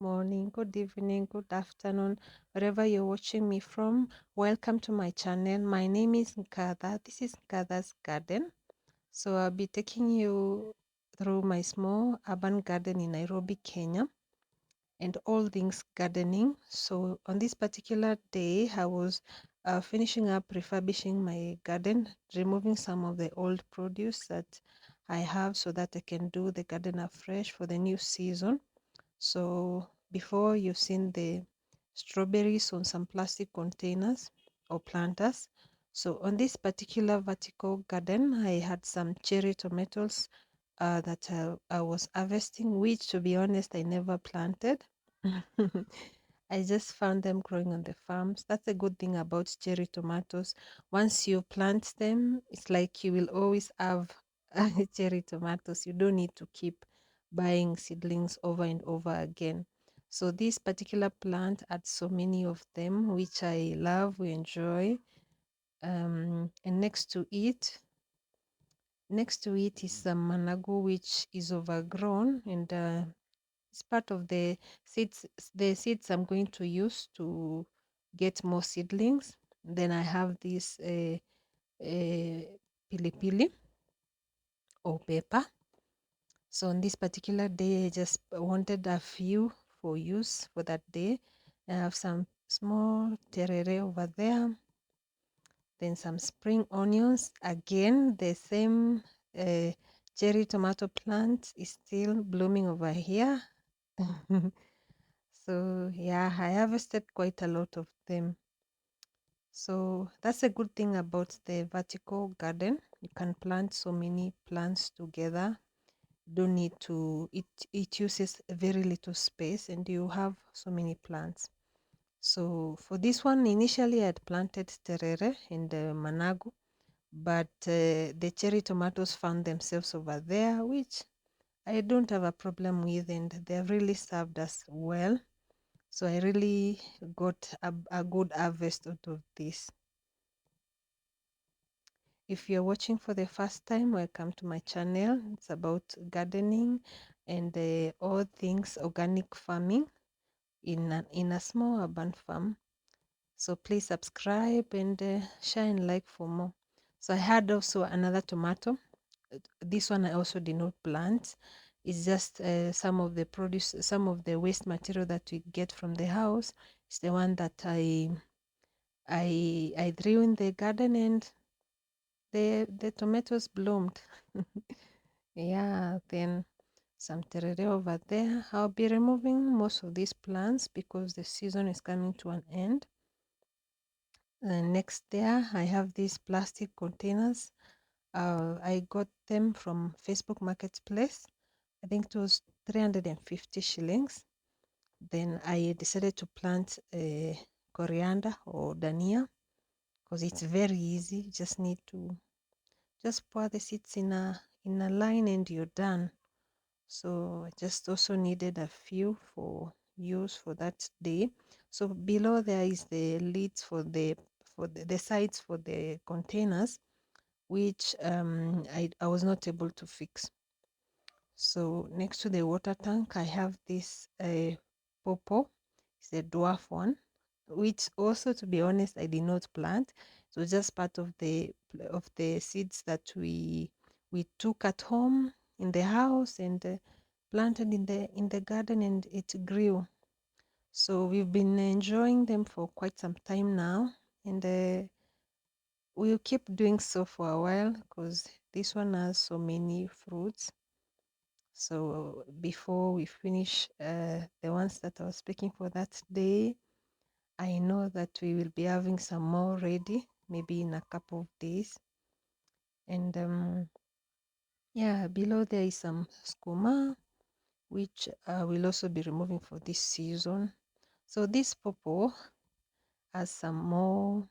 morning, good evening, good afternoon, wherever you're watching me from. Welcome to my channel. My name is Nkatha. This is Nkatha's Garden. So I'll be taking you through my small urban garden in Nairobi, Kenya, and all things gardening. So on this particular day, I was finishing up refurbishing my garden, removing some of the old produce that I have so that I can do the garden afresh for the new season. So before you've seen the strawberries on some plastic containers or planters. So on this particular vertical garden, I had some cherry tomatoes that I was harvesting, which to be honest, I never planted. I just found them growing on the farms. That's a good thing about cherry tomatoes. Once you plant them, it's like you will always have cherry tomatoes. You don't need to keep buying seedlings over and over again. So this particular plant had so many of them, which I love, we enjoy. And next to it is the manago, which is overgrown, and it's part of seeds. The seeds I'm going to use to get more seedlings. Then I have this pilipili or pepper. So on this particular day, I just wanted a few for use for that day. I have some small terere over there. Then some spring onions. Again, the same cherry tomato plant is still blooming over here. So yeah, I harvested quite a lot of them. So that's a good thing about the vertical garden. You can plant so many plants together. Don't need to, it uses very little space and you have so many plants. So for this one, initially I had planted terere and manago, but the cherry tomatoes found themselves over there, which I don't have a problem with, and they've really served us well. So I really got a good harvest out of this. If you're watching for the first time, welcome to my channel. It's about gardening and all things organic farming in a small urban farm. So please subscribe and share and like for more. So I had also another tomato. This one I also did not plant. It's just some of the produce, some of the waste material that we get from the house. It's the one that I threw in the garden, and the tomatoes bloomed. Yeah, then some terere over there. I'll be removing most of these plants because the season is coming to an end. And next there, I have these plastic containers. I got them from Facebook Marketplace. I think it was 350 shillings. Then I decided to plant coriander or dania because it's very easy. You just need to just pour the seeds in a line and you're done. So I just also needed a few for use for that day. So below there is the lids for the sides for the containers, which I was not able to fix. So next to the water tank, I have this pawpaw. It's a dwarf one, which also, to be honest, I did not plant. It was just part of the seeds that we took at home in the house and planted in the garden, and it grew. So we've been enjoying them for quite some time now, and we'll keep doing so for a while because this one has so many fruits. So before we finish the ones that I was speaking for that day, I know that we will be having some more ready, maybe in a couple of days. And yeah, below there is some skuma, which I will also be removing for this season. So this pawpaw has some more.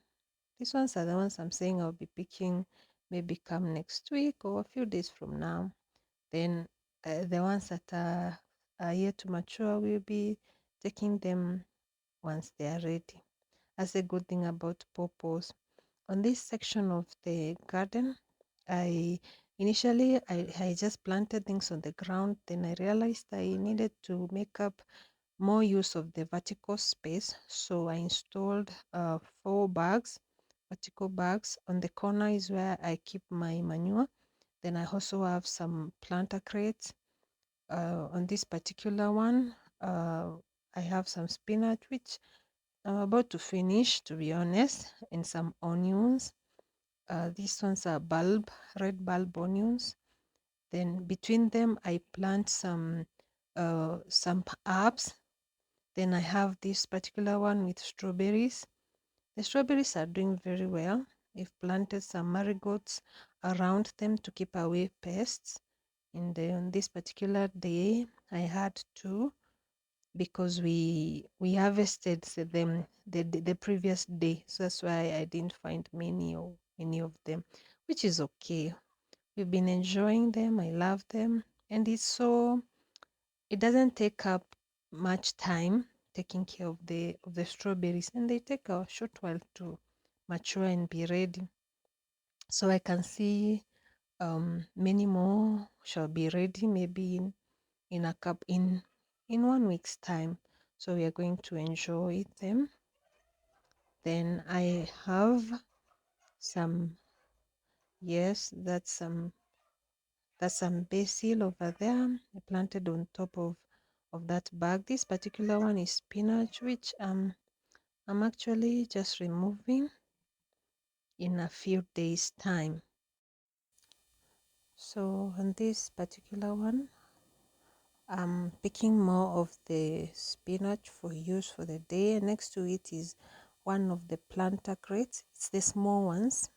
These ones are the ones I'm saying I'll be picking maybe come next week or a few days from now. Then the ones that are yet to mature, we'll be taking them once they are ready. That's a good thing about pawpaws. On this section of the garden, I just planted things on the ground. Then I realized I needed to make up more use of the vertical space. So I installed 4 bags, vertical bags. On the corner is where I keep my manure. Then I also have some planter crates. On this particular one, I have some spinach, which I'm about to finish, to be honest, and some onions. These ones are red bulb onions. Then between them, I plant some herbs. Then I have this particular one with strawberries. The strawberries are doing very well. I've planted some marigolds around them to keep away pests. And on this particular day, I had two because we harvested them the previous day. So that's why I didn't find many of them, which is okay. We've been enjoying them. I love them. And it doesn't take up much time taking care of the strawberries, and they take a short while to mature and be ready. So I can see many more shall be ready maybe in a cup in 1 week's time. So we are going to enjoy them. Then I have some, yes, that's some basil over there. I planted on top of that bag. This particular one is spinach, which I'm actually just removing in a few days time. So on this particular one, I'm picking more of the spinach for use for the day. Next to it is one of the planter crates. It's the small ones,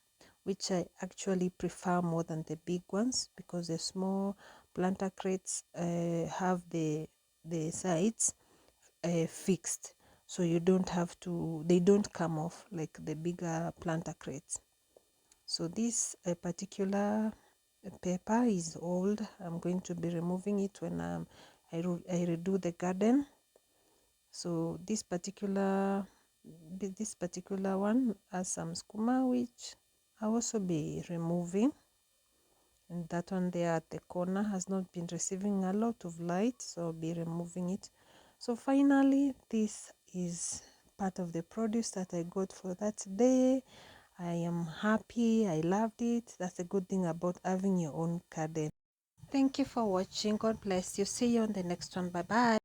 which I actually prefer more than the big ones, because the small planter crates have the sides fixed, so you don't have to, they don't come off like the bigger planter crates. So this particular paper is old. I'm going to be removing it when I redo the garden. So this particular one has some skuma, which I'll also be removing. And that one there at the corner has not been receiving a lot of light, so I'll be removing it. So finally, this is part of the produce that I got for that day. I am happy. I loved it. That's a good thing about having your own garden. Thank you for watching. God bless you. See you on the next one. Bye bye.